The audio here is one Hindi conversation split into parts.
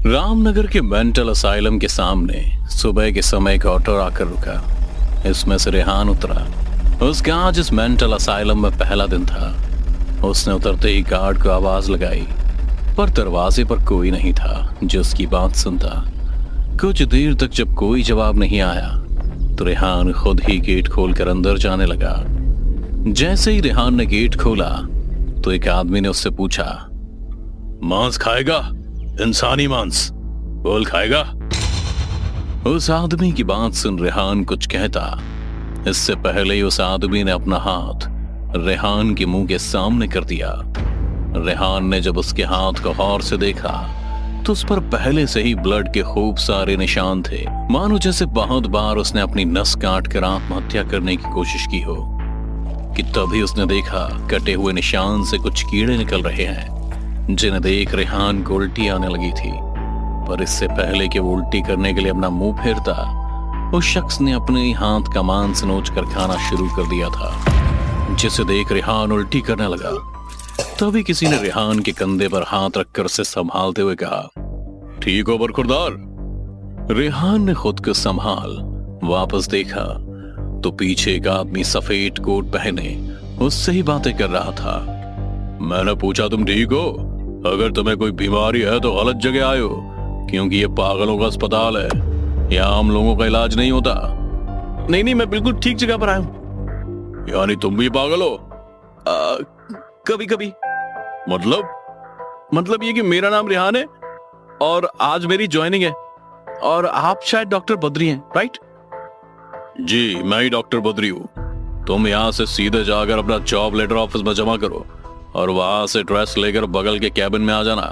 रामनगर के मेंटल असाइलम के सामने सुबह के समय एक ऑटो आकर रुका। इसमें से रेहान उतरा। उसका आज इस मेंटल असाइलम में पहला दिन था। उसने उतरते ही गार्ड को आवाज लगाई, पर दरवाजे पर कोई नहीं था जो उसकी बात सुनता। कुछ देर तक जब कोई जवाब नहीं आया तो रेहान खुद ही गेट खोलकर अंदर जाने लगा। जैसे ही रेहान ने गेट खोला तो एक आदमी ने उससे पूछा, मांस खाएगा? इंसानी मांस बोल, खाएगा? उस आदमी की बात सुन रेहान कुछ कहता, इससे पहले ही उस आदमी ने अपना हाथ रेहान के मुंह के सामने कर दिया। रेहान ने जब उसके हाथ को गौर से देखा तो उस पर पहले से ही ब्लड के खूब सारे निशान थे, मानो जैसे बहुत बार उसने अपनी नस काट कर आत्महत्या करने की कोशिश की हो। कि तभी उसने देखा कटे हुए निशान से कुछ कीड़े निकल रहे हैं, जिन्हें देख रेहान को उल्टी आने लगी थी। पर इससे पहले कि वो उल्टी करने के लिए अपना मुंह फेरता, उस शख्स ने अपने ही हाथ का मांस नोच कर खाना शुरू कर दिया था, जिसे देख रेहान उल्टी करने लगा। तभी किसी ने रेहान के कंधे पर हाथ रखकर उसे संभालते हुए कहा, ठीक हो बरखुरदार? रेहान ने खुद को संभाल वापस देखा तो पीछे एक आदमी सफेद कोट पहने उससे ही बातें कर रहा था। मैंने पूछा, तुम ठीक हो? अगर तुम्हें कोई बीमारी है तो गलत जगह आए हो, क्योंकि ये पागलों का अस्पताल है, यहाँ आम लोगों का इलाज नहीं होता। नहीं, मैं बिल्कुल ठीक जगह पर आया हूं। यानी तुम भी पागल हो? कभी कभी। मतलब ये कि मेरा नाम रेहान है और आज मेरी ज्वाइनिंग है, और आप शायद डॉक्टर बद्री हैं, राइट? जी, मैं ही डॉक्टर बद्री हूँ। तुम यहाँ से सीधे जाकर अपना जॉब लेटर ऑफिस में जमा करो और वहां से ड्रेस लेकर बगल के कैबिन में आ जाना,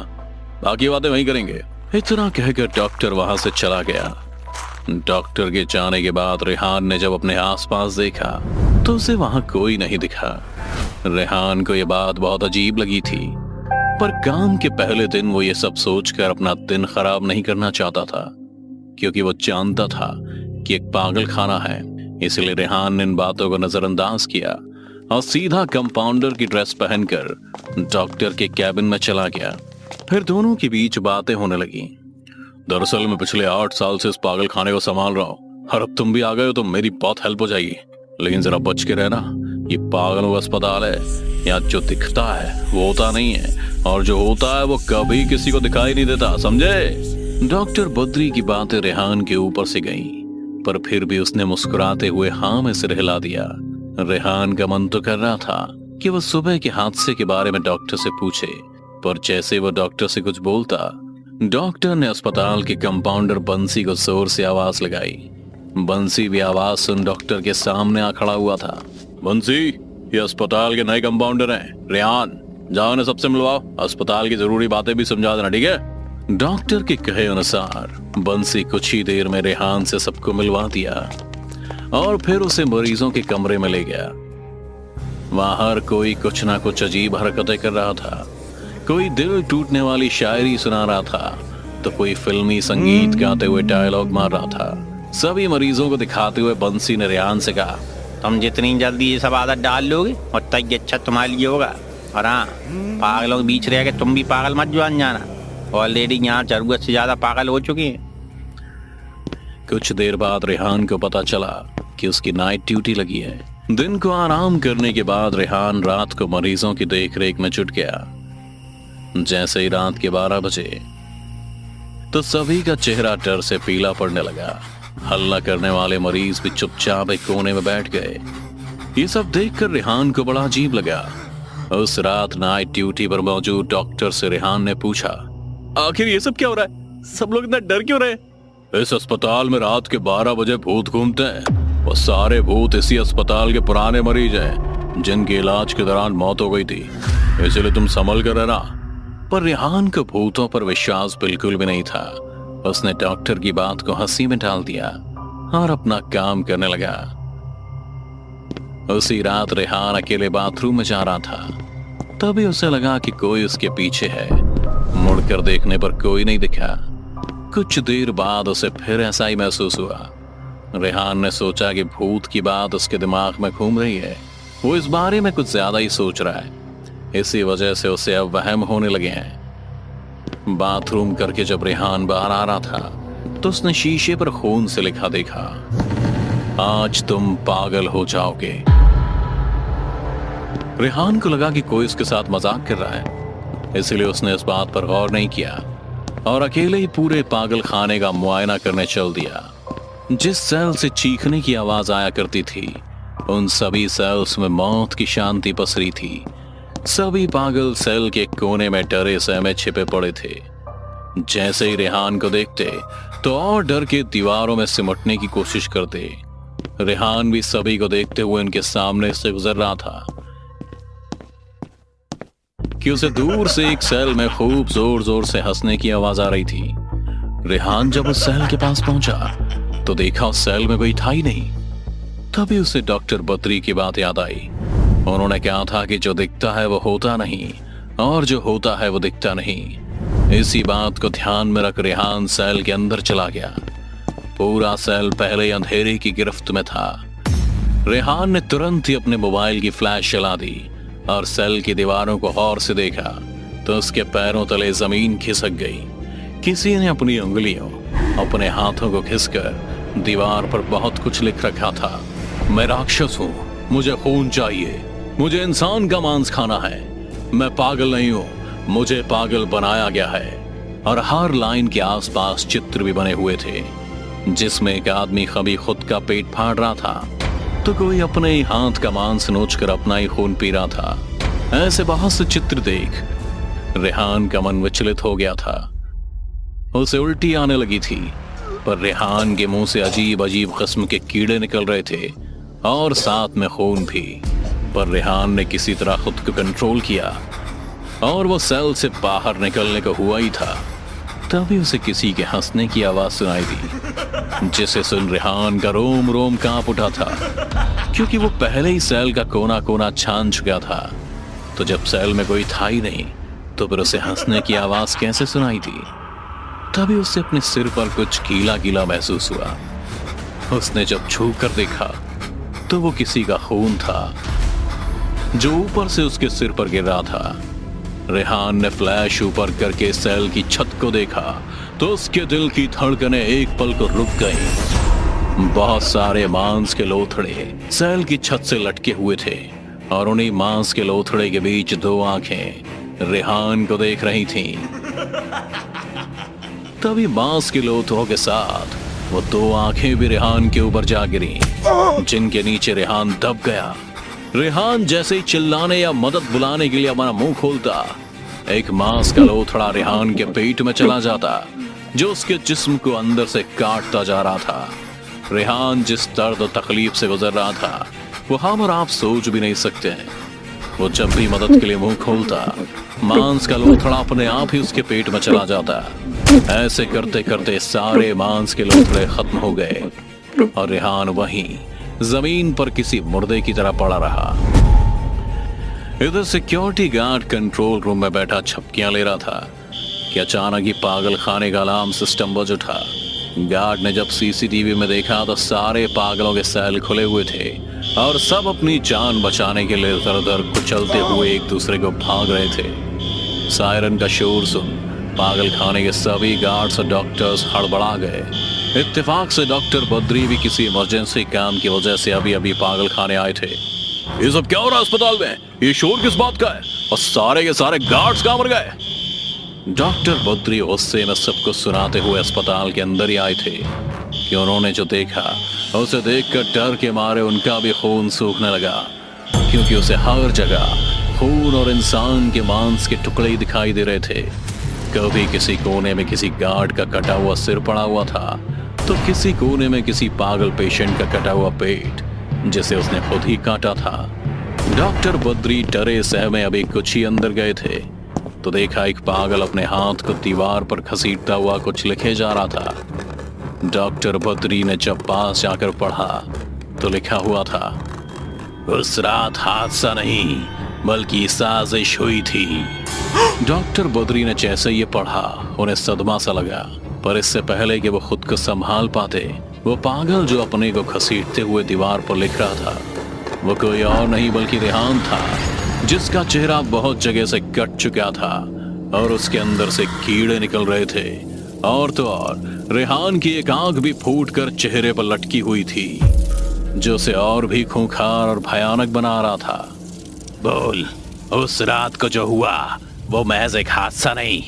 बाकी बातें वहीं करेंगे। इतना कहकर डॉक्टर वहां से चला गया। डॉक्टर के जाने के बाद रेहान ने जब अपने आसपास देखा तो उसे वहां कोई नहीं दिखा। रेहान को यह बात बहुत अजीब लगी थी, पर काम के पहले दिन वो ये सब सोचकर अपना दिन खराब नहीं करना चाहता था, क्योंकि वो जानता था कि एक पागल खाना है। इसलिए रेहान ने इन बातों को नजरअंदाज किया और सीधा कंपाउंडर की ड्रेस पहनकर डॉक्टर के कैबिन में चला गया। फिर दोनों के बीच बातें होने लगी। दरअसल मैं पिछले 8 साल से इस पागल खाने को संभाल रहा हूँ, और अब तुम भी आ गए हो तो मेरी बहुत हेल्प हो जाएगी। लेकिन जरा बच के रहना, ये पागलों का अस्पताल है। यहाँ जो दिखता है वो होता नहीं है, और जो होता है वो कभी किसी को दिखाई नहीं देता, समझे? डॉक्टर बद्री की बातें रेहान के ऊपर से गईं, पर फिर भी उसने मुस्कुराते हुए हाँ में सिर हिला दिया। रेहान का मन तो कर रहा था कि वो सुबह के हादसे के बारे में डॉक्टर से पूछे, पर जैसे वो डॉक्टर से कुछ बोलता, डॉक्टर ने अस्पताल के कंपाउंडर बंसी को जोर से आवाज लगाई। बंसी भी आवाज सुन डॉक्टर के सामने आ खड़ा हुआ था। बंसी, ये अस्पताल के नए कंपाउंडर हैं, रेहान। जाओ उन्हें सबसे मिलवाओ, अस्पताल की जरूरी बातें भी समझा देना, ठीक है? डॉक्टर के कहे अनुसार बंसी कुछ ही देर में रेहान से सबको मिलवा दिया और फिर उसे मरीजों के कमरे में ले गया। वहां हर कोई कुछ ना कुछ अजीब हरकतें कर रहा था। कोई दिल टूटने वाली शायरी सुना रहा था तो कोई फिल्मी संगीत गाते हुए डायलॉग मार रहा था। सभी मरीजों को दिखाते हुए बंसी ने रेहान से कहा, तुम जितनी जल्दी ये सब आदत डाल लोगे उतना ही अच्छा तुम्हारे लिए होगा। और हाँ, पागलों के बीच रह के तुम भी पागल मत जान जाना। ऑलरेडी यहाँ जरूरत से ज्यादा पागल हो चुके हैं। कुछ देर बाद रेहान को पता चला कि उसकी नाइट ड्यूटी लगी है। दिन को आराम करने के बाद रेहान रात को मरीजों की देखरेख में जुट गया। जैसे ही रात के 12 बजे तो सभी का चेहरा डर से पीला पड़ने लगा। हल्ला करने वाले मरीज भी चुपचाप एक कोने में बैठ गए। ये सब देखकर रेहान को बड़ा अजीब लगा। उस रात नाइट ड्यूटी पर मौजूद डॉक्टर से रेहान ने पूछा, आखिर ये सब क्या हो रहा है? सब लोग इतना डर क्यों रहे? इस अस्पताल में रात के 12 बजे भूत घूमते हैं। वो सारे भूत इसी अस्पताल के पुराने मरीज हैं, जिनके इलाज के दौरान मौत हो गई थी, इसलिए तुम संभल कर रहना। पर रेहान को भूतों पर विश्वास बिल्कुल भी नहीं था। उसने डॉक्टर की बात को हंसी में डाल दिया और अपना काम करने लगा। उसी रात रेहान अकेले बाथरूम में जा रहा था। तभी उसे लगा कि कोई उसके पीछे है। मुड़कर देखने पर कोई नहीं दिखा। कुछ देर बाद उसे फिर ऐसा ही महसूस हुआ। रेहान ने सोचा कि भूत की बात उसके दिमाग में घूम रही है। वो इस बारे में कुछ ज्यादा ही सोच रहा है। इसी वजह से उसे अब वहम होने लगे हैं। बाथरूम करके जब रेहान बाहर आ रहा था तो उसने शीशे पर खून से लिखा देखा, आज तुम पागल हो जाओगे। रेहान को लगा कि कोई उसके साथ मजाक कर रहा है, इसलिए उसने इस बात पर गौर नहीं किया और अकेले ही पूरे पागल खाने का मुआयना करने चल दिया। जिस सेल से चीखने की आवाज आया करती थी उन सभी सेल्स में मौत की शांति पसरी थी। सभी पागल सेल के कोने में डरे सहमे छिपे पड़े थे। जैसे ही रेहान को देखते तो और डर के दीवारों में सिमटने की कोशिश करते। रेहान भी सभी को देखते हुए उनके सामने से गुजर रहा था कि उसे दूर से एक सेल में खूब जोर जोर से हंसने की आवाज आ रही थी। रेहान जब उस सेल के पास पहुंचा तो देखा उस सेल में कोई था ही नहीं। तभी उसे डॉक्टर बद्री की बात याद आई। उन्होंने कहा था कि जो दिखता है वो होता नहीं और जो होता है वो दिखता नहीं। इसी बात को ध्यान में रख रेहान सेल के अंदर चला गया। पूरा सेल पहले अंधेरे की गिरफ्त में था। रेहान ने तुरंत ही अपने मोबाइल की फ्लैश जला दी और सेल की दीवारों को गौर से देखा तो उसके पैरों तले जमीन खिसक गई। किसी ने अपनी उंगलियों अपने हाथों को खिसकर दीवार पर बहुत कुछ लिख रखा था। मैं राक्षस हूं, मुझे खून चाहिए, मुझे इंसान का मांस खाना है, मैं पागल नहीं हूं, मुझे पागल बनाया गया है। और हर लाइन के आसपास चित्र भी बने हुए थे, जिसमें एक आदमी कभी खुद का पेट फाड़ रहा था तो कोई अपने ही हाथ का मांस नोचकर अपना ही खून पी रहा था। ऐसे बहुत से चित्र देख रेहान का मन विचलित हो गया था। उसे उल्टी आने लगी थी, पर रेहान के मुंह से अजीब अजीब किस्म के कीड़े निकल रहे थे और साथ में खून भी। पर रेहान ने किसी तरह खुद को कंट्रोल किया और वो सेल से बाहर निकलने को हुआ ही था। तभी उसे किसी के हंसने की आवाज सुनाई दी, जिसे सुन रेहान का रोम रोम कांप उठा था, क्योंकि वो पहले ही सेल का कोना कोना छान चुका था। तो जब सेल में कोई था ही नहीं तो फिर उसे हंसने की आवाज कैसे सुनाई थी। तभी उसे अपने सिर पर कुछ गीला गीला महसूस हुआ। उसने जब छू कर देखा तो वो किसी का खून था जो ऊपर से उसके सिर पर गिर रहा था। रेहान ने फ्लैश ऊपर करके सेल की छत को देखा तो उसके दिल की धड़कनें एक पल को रुक गई। बहुत सारे मांस के लोथड़े सेल की छत से लटके हुए थे और उन्हीं मांस के लोथड़े के बीच दो आंखें रेहान को देख रही थीं। तभी मांस के लोथड़ों के साथ वो दो आंखें भी रेहान के ऊपर जा गिरी, जिनके नीचे रेहान दब गया। रेहान जैसे ही चिल्लाने या मदद बुलाने के लिए अपना मुंह खोलता, एक मांस का लोथड़ा रेहान के पेट में चला जाता, जो उसके जिस्म को अंदर से काटता जा रहा था। रेहान जिस दर्द और तकलीफ से गुजर रहा था वो हम और आप सोच भी नहीं सकते हैं। वो जब भी मदद के लिए मुंह खोलता, मांस का लोथड़ा अपने आप ही उसके पेट में चला जाता। ऐसे करते करते सारे मांस के लोथड़े खत्म हो गए और रेहान वहीं जमीन पर किसी मुर्दे की तरह पड़ा रहा। इधर सिक्योरिटी गार्ड कंट्रोल रूम में बैठा छपकियां ले रहा था कि अचानक ही पागल खाने का अलार्म सिस्टम बज उठा। गार्ड ने जब सीसीटीवी में देखा तो सारे पागलों के सेल खुले हुए थे और सब अपनी जान बचाने के लिए इधर उधर कुचलते हुए एक दूसरे को भाग रहे थे। सायरन का शोर सुन पागल खाने के सभी गार्ड्स और डॉक्टर्स हड़बड़ा गए। इत्तेफाक से डॉक्टर बद्री भी किसी इमरजेंसी काम की वजह से अभी अभी पागल खाने आए थे। ये सब क्या हो रहा है अस्पताल में? ये शोर किस बात का है? और सारे के सारे गार्ड्स कहां मर गए? डॉक्टर बद्री गुस्से में सबको सुनाते हुए अस्पताल के अंदर ही आए थे कि उन्होंने जो देखा उसे देखकर डर के मारे उनका भी खून सूखने लगा, क्योंकि उसे हर जगह खून और इंसान के मांस के टुकड़े ही दिखाई दे रहे थे। कभी किसी कोने में किसी गार्ड का कटा हुआ सिर पड़ा हुआ था तो किसी कोने में किसी पागल पेशेंट का कटा हुआ पेट, जिसे उसने खुद ही काटा था। डॉक्टर बद्री डरे सहमे अभी कुछ ही अंदर गए थे तो देखा एक पागल अपने हाथ को दीवार पर घसीटता हुआ कुछ लिखे जा रहा था। डॉक्टर बद्री ने जब पास जाकर पढ़ा तो लिखा हुआ था, उस रात हादसा नहीं बल्कि साजिश हुई थी। डॉक्टर बद्री ने जैसे ये पढ़ा उन्हें सदमा सा लगा, पर इससे पहले कि वो खुद को संभाल पाते, वो पागल जो अपने को घसीटते हुए दीवार पर लिख रहा था वो कोई और नहीं बल्कि रेहान था, जिसका चेहरा बहुत जगह से कट चुका था और उसके अंदर से कीड़े निकल रहे थे। और तो और रेहान की एक आंख भी फूटकर चेहरे पर लटकी हुई थी, जो उसे और भी खूंखार और भयानक बना रहा था। बोल, उस रात को जो हुआ वो महज एक हादसा नहीं,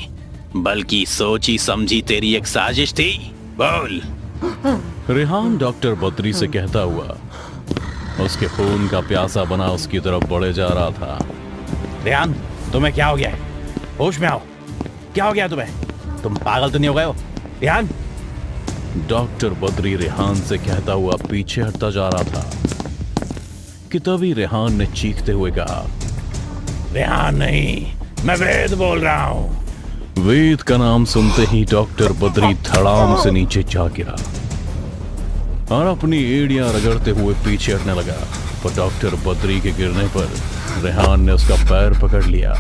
बल्कि सोची समझी तेरी एक साजिश थी। बोल। रेहान डॉक्टर बद्री से कहता हुआ उसके खून का प्यासा बना उसकी तरफ बढ़े जा रहा था। रेहान, तुम्हें क्या हो गया है? होश में आओ। क्या हो गया तुम्हें? तुम पागल तो नहीं हो गए हो? रेहान। डॉक्टर बद्री रेहान से कहता हुआ पीछे हटता जा रहा था कि तभी रेहान ने चीखते हुए कहा, रेहान नहीं, मैं वेद बोल रहा हूं। वेद का नाम सुनते ही डॉक्टर बद्री धड़ाम से नीचे जा गिरा और अपनी एड़ियां रगड़ते हुए पीछे हटने लगा। पर डॉक्टर बद्री के गिरने पर रेहान ने उसका पैर पकड़ लिया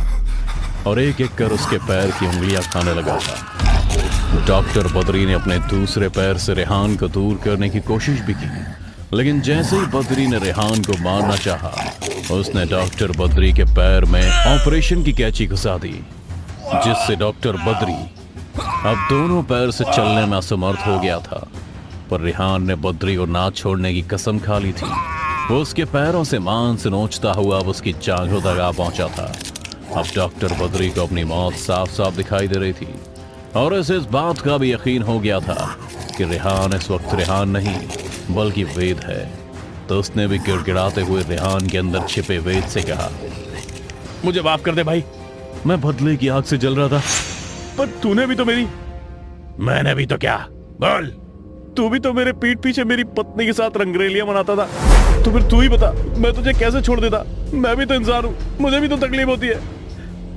और एक एक कर उसके पैर की उंगलियां खाने लगा था। डॉक्टर बद्री ने अपने दूसरे पैर से रेहान को दूर करने की कोशिश भी की, लेकिन जैसे ही बद्री ने रेहान को मारना चाहा, उसने डॉक्टर बद्री के पैर में ऑपरेशन की कैंची घुसा दी, जिससे डॉक्टर बद्री अब दोनों पैर से चलने में असमर्थ हो गया था। पर रेहान ने बद्री को ना छोड़ने की कसम खा ली थी। वो उसके पैरों से मांस नोचता हुआ अब उसकी जांघों तक आ पहुंचा था। अब डॉक्टर बद्री को अपनी मौत साफ साफ दिखाई दे रही थी और उसे इस बात का भी यकीन हो गया था कि रेहान इस वक्त रेहान नहीं बल्कि वेद है। तो उसने भी गिड़गिड़ाते हुए रेहान के अंदर छिपे वेद से कहा, मुझे माफ कर दे भाई, मैं बदले की आग से जल रहा था, पर तूने भी तो मेरी। मैंने भी तो क्या? बोल। तू भी तो मेरे पीठ पीछे मेरी पत्नी के साथ रंगरेलियां मनाता था। तो फिर तू ही बता, मैं तुझे कैसे छोड़ देता? मैं भी तो इंसान हूँ, मुझे भी तो तकलीफ होती है।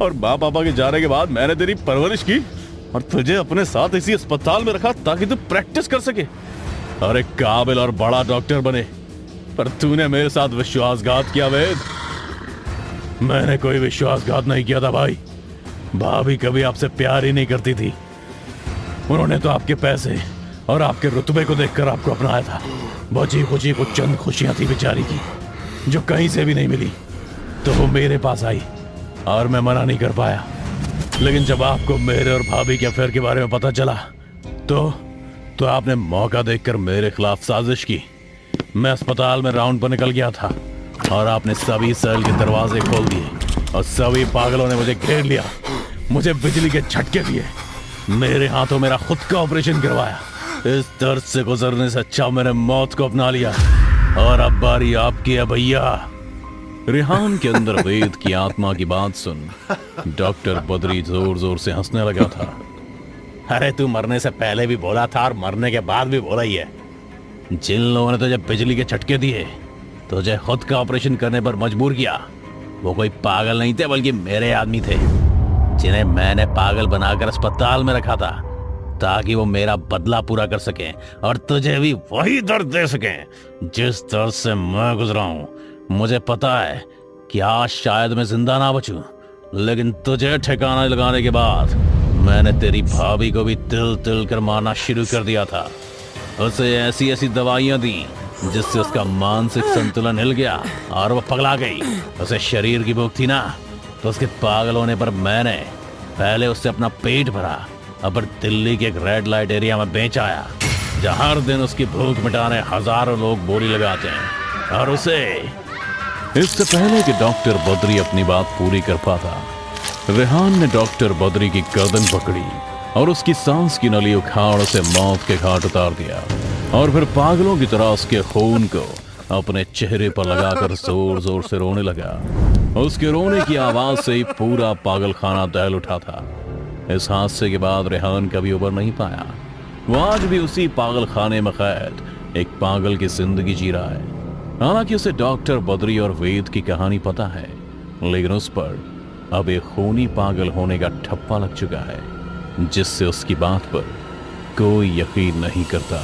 और माँ पापा के जाने के बाद मैंने तेरी परवरिश की और तुझे अपने साथ इसी अस्पताल में रखा ताकि तू प्रैक्टिस कर सके और एक काबिल और बड़ा डॉक्टर बने। पर तूने मेरे साथ विश्वासघात किया वेद। मैंने कोई विश्वासघात नहीं किया था भाई। भाभी कभी आपसे प्यार ही नहीं करती थी। उन्होंने तो आपके पैसे और आपके रुतबे को देखकर आपको अपनाया था। बची खुची को चंद खुशियां थी बेचारी की, जो कहीं से भी नहीं मिली। तो वो मेरे पास आई और मैं मना नहीं कर पाया। लेकिन जब आपको मेरे और भाभी के अफेयर के बारे में पता चला तो आपने मौका देखकर मेरे खिलाफ साजिश की। मैं अस्पताल में राउंड पर निकल गया था और आपने सभी सेल के दरवाजे खोल दिए और सभी पागलों ने मुझे घेर लिया, मुझे बिजली के झटके दिए, मेरे हाथों मेरा खुद का ऑपरेशन करवाया। इस दर्द से गुजरने से अच्छा मैंने मौत को अपना लिया और अब बारी आपकी है भैया। रेहान के अंदर वेद की आत्मा की बात सुन डॉक्टर बद्री जोर जोर से हंसने लगा था। अरे तू मरने से पहले भी बोला था और मरने के बाद भी बोला ही है। जिन लोगों ने तुझे बिजली के झटके दिए, तुझे खुद का ऑपरेशन करने पर मजबूर किया, वो कोई पागल नहीं थे बल्कि मेरे आदमी थे, जिन्हें मैंने पागल बनाकर अस्पताल में रखा था ताकि वो मेरा बदला पूरा कर सकें और तुझे भी वही दर्द दे सकें जिस दर्द से मैं गुजरा हूं। मुझे पता है कि आज शायद मैं जिंदा ना बचूं, लेकिन तुझे ठिकाना लगाने के बाद मैंने तेरी भाभी को भी तिल तिल कर मारना शुरू कर दिया था। उसे ऐसी ऐसी दवाइयां दी जिससे उसका मानसिक संतुलन हिल गया और वो पगला गई। उसे शरीर की भूख थी ना, तो उसके पागल होने पर मैंने पहले उससे अपना पेट भरा, अब दिल्ली के एक रेड लाइट एरिया में बेच आया, जहाँ हर दिन उसकी भूख मिटाने हजारों लोग बोली लगाते हैं। और उसे इससे पहले कि डॉक्टर बद्री अपनी बात पूरी कर पाता, रेहान ने डॉक्टर बद्री की गर्दन पकड़ी और उसकी सांस की नली उखाड़ उसे मौत के घाट उतार दिया और फिर पागलों की तरह उसके खून को अपने चेहरे पर लगाकर जोर जोर से रोने लगा। उसके रोने की आवाज से ही पूरा पागल खाना दहल उठा था। इस हादसे के बाद रेहान कभी उबर नहीं पाया। वो आज भी उसी पागल खाने में कैद एक पागल की जिंदगी जी रहा है। हालांकि उसे डॉक्टर बद्री और वेद की कहानी पता है, लेकिन उस पर अब एक खूनी पागल होने का ठप्पा लग चुका है, जिससे उसकी बात पर कोई यकीन नहीं करता।